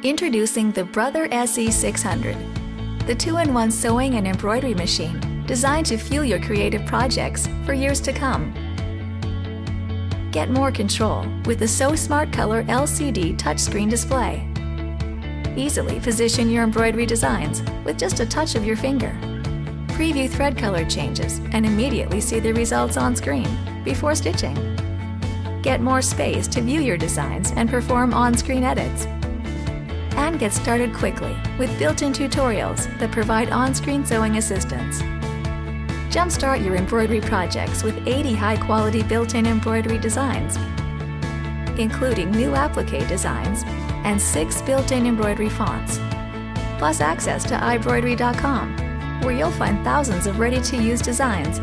Introducing the Brother SE600, the two-in-one sewing and embroidery machine designed to fuel your creative projects for years to come. Get more control with the So Smart Color LCD touchscreen display. Easily position your embroidery designs with just a touch of your finger. Preview thread color changes and immediately see the results on screen before stitching. Get more space to view your designs and perform on-screen edits. And get started quickly with built-in tutorials that provide on-screen sewing assistance. Jumpstart your embroidery projects with 80 high-quality built-in embroidery designs, including new applique designs and 6 built-in embroidery fonts, plus access to iBroidery.com, where you'll find thousands of ready-to-use designs,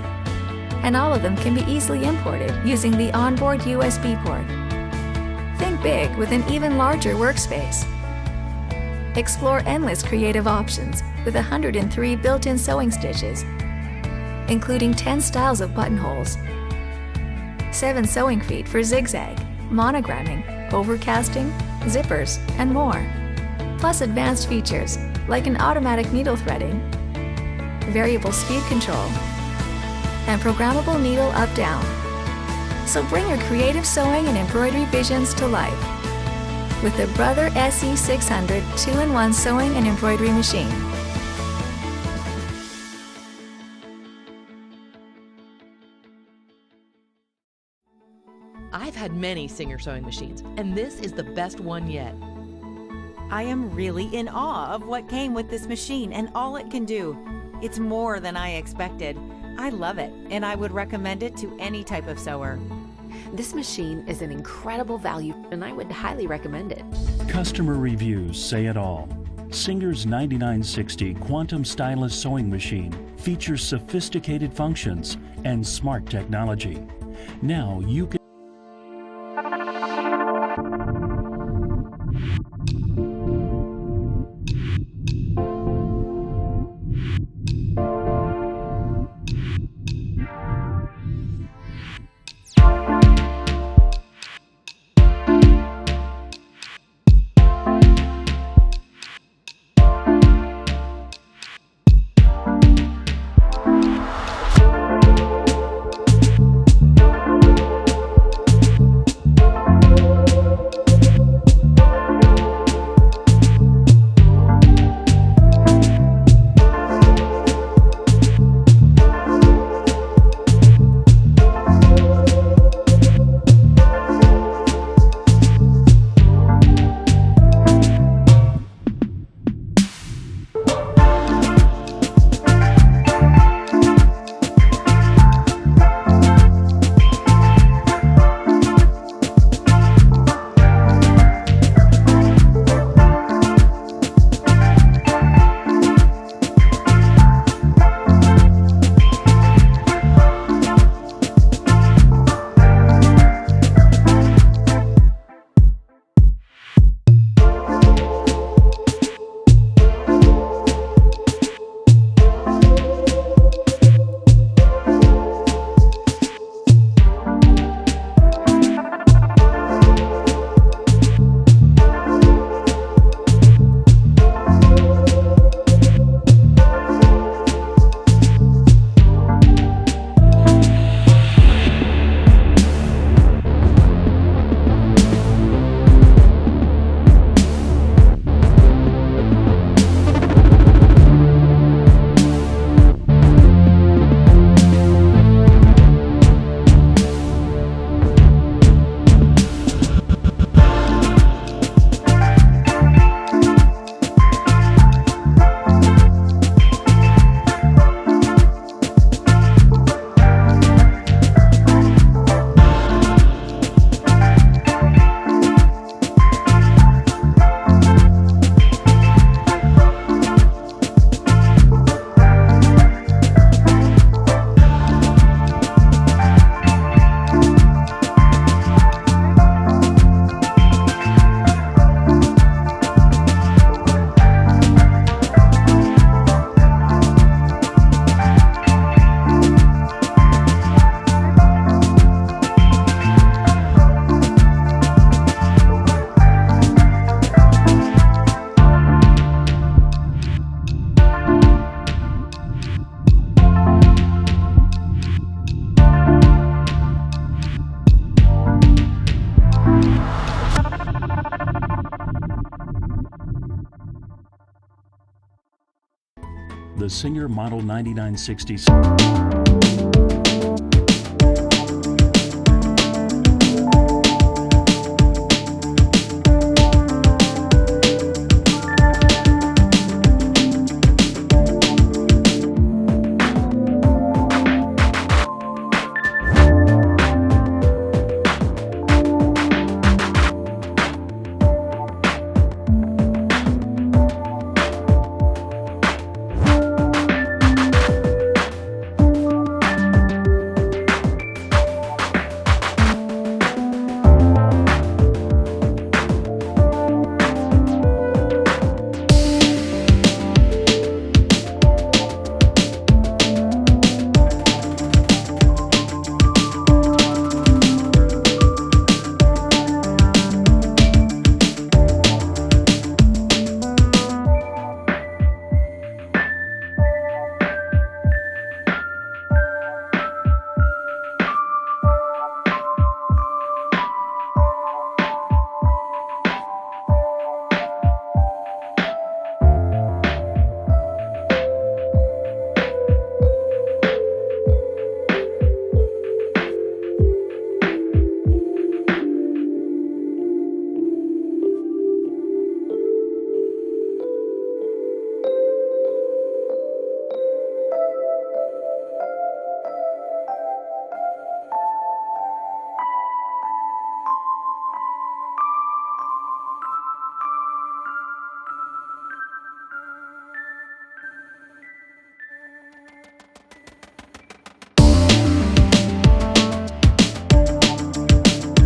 and all of them can be easily imported using the onboard USB port. Think big with an even larger workspace. Explore endless creative options with 103 built-in sewing stitches, including 10 styles of buttonholes, 7 sewing feet for zigzag, monogramming, overcasting, zippers, and more. Plus advanced features like an automatic needle threading, variable speed control, and programmable needle up-down. So bring your creative sewing and embroidery visions to life with the Brother SE600 two-in-one sewing and embroidery machine. I've had many Singer sewing machines, and this is the best one yet. I am really in awe of what came with this machine and all it can do. It's more than I expected. I love it, and I would recommend it to any type of sewer. This machine is an incredible value, and I would highly recommend it. Customer reviews say it all. Singer's 9960 Quantum Stylus Sewing Machine features sophisticated functions and smart technology. Now you can the Singer Model 9960.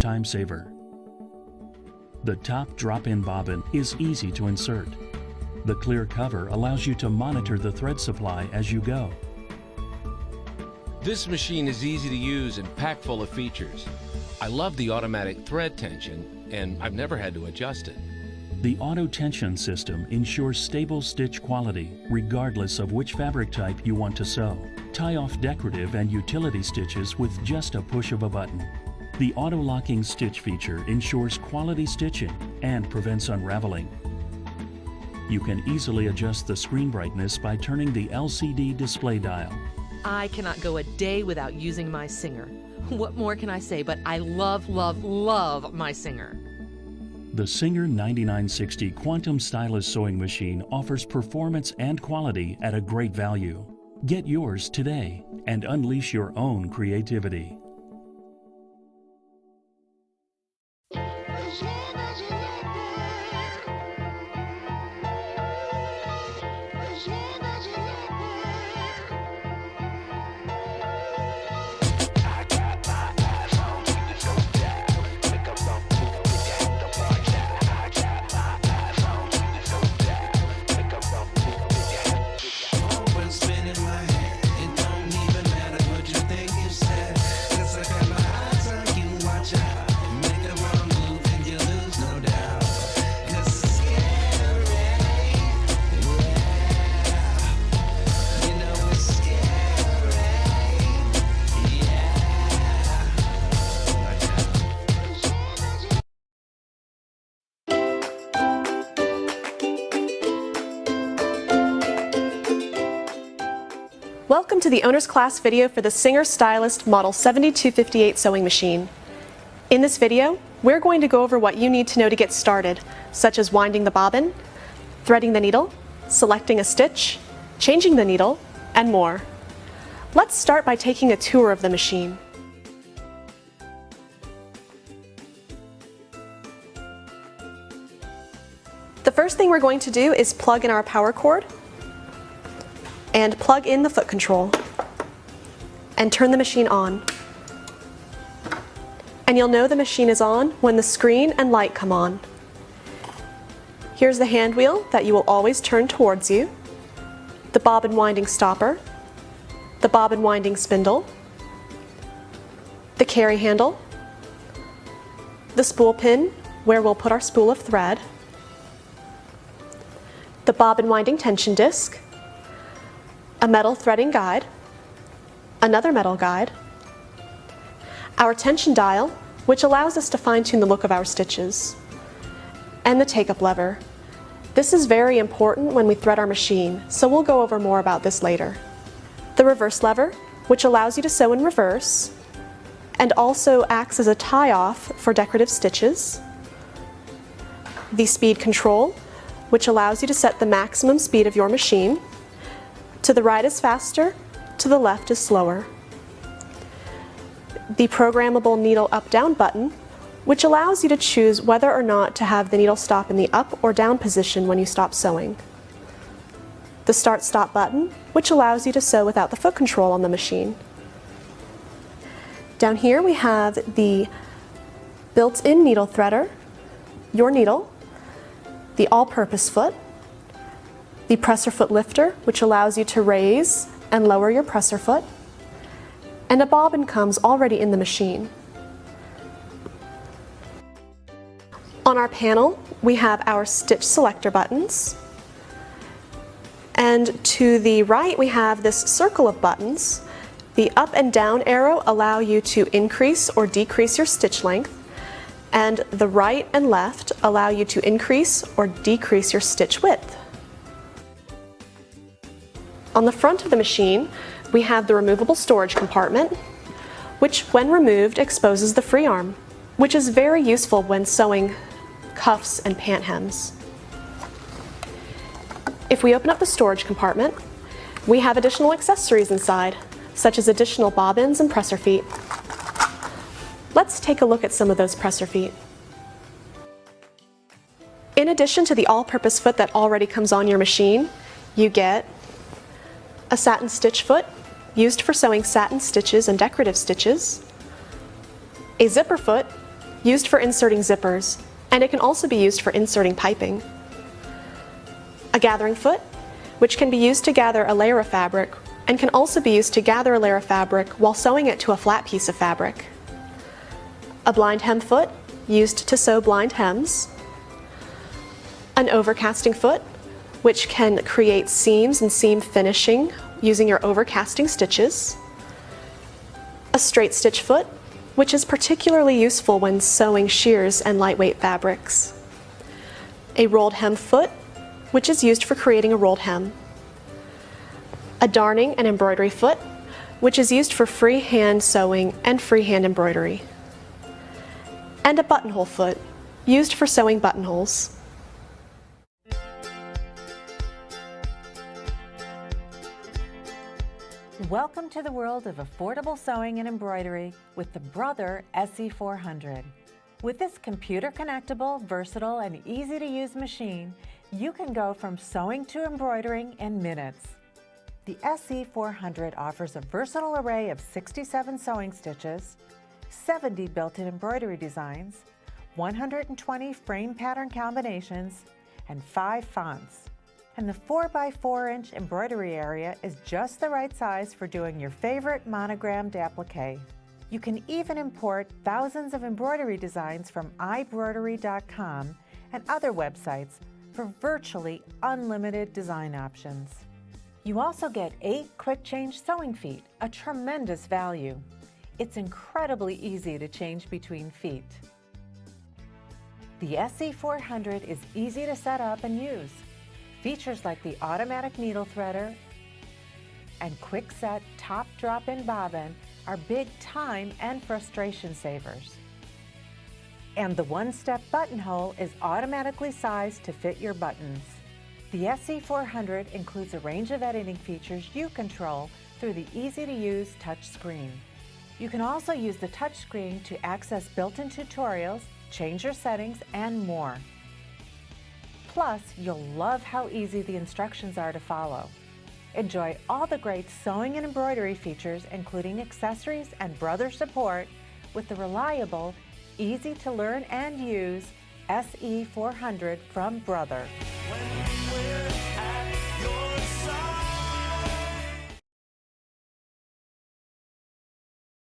Time saver. The top drop-in bobbin is easy to insert. The clear cover allows you to monitor the thread supply as you go. This machine is easy to use and packed full of features. I love the automatic thread tension, and I've never had to adjust it. The auto tension system ensures stable stitch quality regardless of which fabric type you want to sew. Tie off decorative and utility stitches with just a push of a button. The auto-locking stitch feature ensures quality stitching and prevents unraveling. You can easily adjust the screen brightness by turning the LCD display dial. I cannot go a day without using my Singer. What more can I say, but I love, love, love my Singer. The Singer 9960 Quantum Stylus Sewing Machine offers performance and quality at a great value. Get yours today and unleash your own creativity. Welcome to the owner's class video for the Singer Stylist Model 7258 sewing machine. In this video, we're going to go over what you need to know to get started, such as winding the bobbin, threading the needle, selecting a stitch, changing the needle, and more. Let's start by taking a tour of the machine. The first thing we're going to do is plug in our power cord and plug in the foot control and turn the machine on. And you'll know the machine is on when the screen and light come on. Here's the hand wheel that you will always turn towards you, the bobbin winding stopper, the bobbin winding spindle, the carry handle, the spool pin where we'll put our spool of thread, the bobbin winding tension disc, a metal threading guide, another metal guide, our tension dial, which allows us to fine-tune the look of our stitches, and the take-up lever. This is very important when we thread our machine, so we'll go over more about this later. The reverse lever, which allows you to sew in reverse, and also acts as a tie-off for decorative stitches. The speed control, which allows you to set the maximum speed of your machine. To the right is faster, to the left is slower. The programmable needle up-down button, which allows you to choose whether or not to have the needle stop in the up or down position when you stop sewing. The start-stop button, which allows you to sew without the foot control on the machine. Down here we have the built-in needle threader, your needle, the all-purpose foot, the presser foot lifter, which allows you to raise and lower your presser foot, and a bobbin comes already in the machine. On our panel, we have our stitch selector buttons, and to the right we have this circle of buttons. The up and down arrow allow you to increase or decrease your stitch length, and the right and left allow you to increase or decrease your stitch width. On the front of the machine, we have the removable storage compartment, which when removed exposes the free arm, which is very useful when sewing cuffs and pant hems. If we open up the storage compartment, we have additional accessories inside, such as additional bobbins and presser feet. Let's take a look at some of those presser feet. In addition to the all-purpose foot that already comes on your machine, you get a satin stitch foot, used for sewing satin stitches and decorative stitches, a zipper foot, used for inserting zippers, and it can also be used for inserting piping, a gathering foot, which can be used to gather a layer of fabric and can also be used to gather a layer of fabric while sewing it to a flat piece of fabric, a blind hem foot, used to sew blind hems, an overcasting foot, which can create seams and seam finishing using your overcasting stitches, a straight stitch foot, which is particularly useful when sewing shears and lightweight fabrics, a rolled hem foot, which is used for creating a rolled hem, a darning and embroidery foot, which is used for freehand sewing and freehand embroidery, and a buttonhole foot, used for sewing buttonholes. Welcome to the world of affordable sewing and embroidery with the Brother SE600. With this computer-connectable, versatile, and easy-to-use machine, you can go from sewing to embroidering in minutes. The SE600 offers a versatile array of 67 sewing stitches, 70 built-in embroidery designs, 120 frame pattern combinations, and 5 fonts. And the 4x4-inch embroidery area is just the right size for doing your favorite monogrammed applique. You can even import thousands of embroidery designs from iBroidery.com and other websites for virtually unlimited design options. You also get 8 quick change sewing feet, a tremendous value. It's incredibly easy to change between feet. The SE600 is easy to set up and use. Features like the automatic needle threader and quick set top drop-in bobbin are big time and frustration savers. And the one-step buttonhole is automatically sized to fit your buttons. The SE600 includes a range of editing features you control through the easy-to-use touch screen. You can also use the touch screen to access built-in tutorials, change your settings, and more. Plus, you'll love how easy the instructions are to follow. Enjoy all the great sewing and embroidery features, including accessories and Brother support, with the reliable, easy to learn and use SE600 from Brother.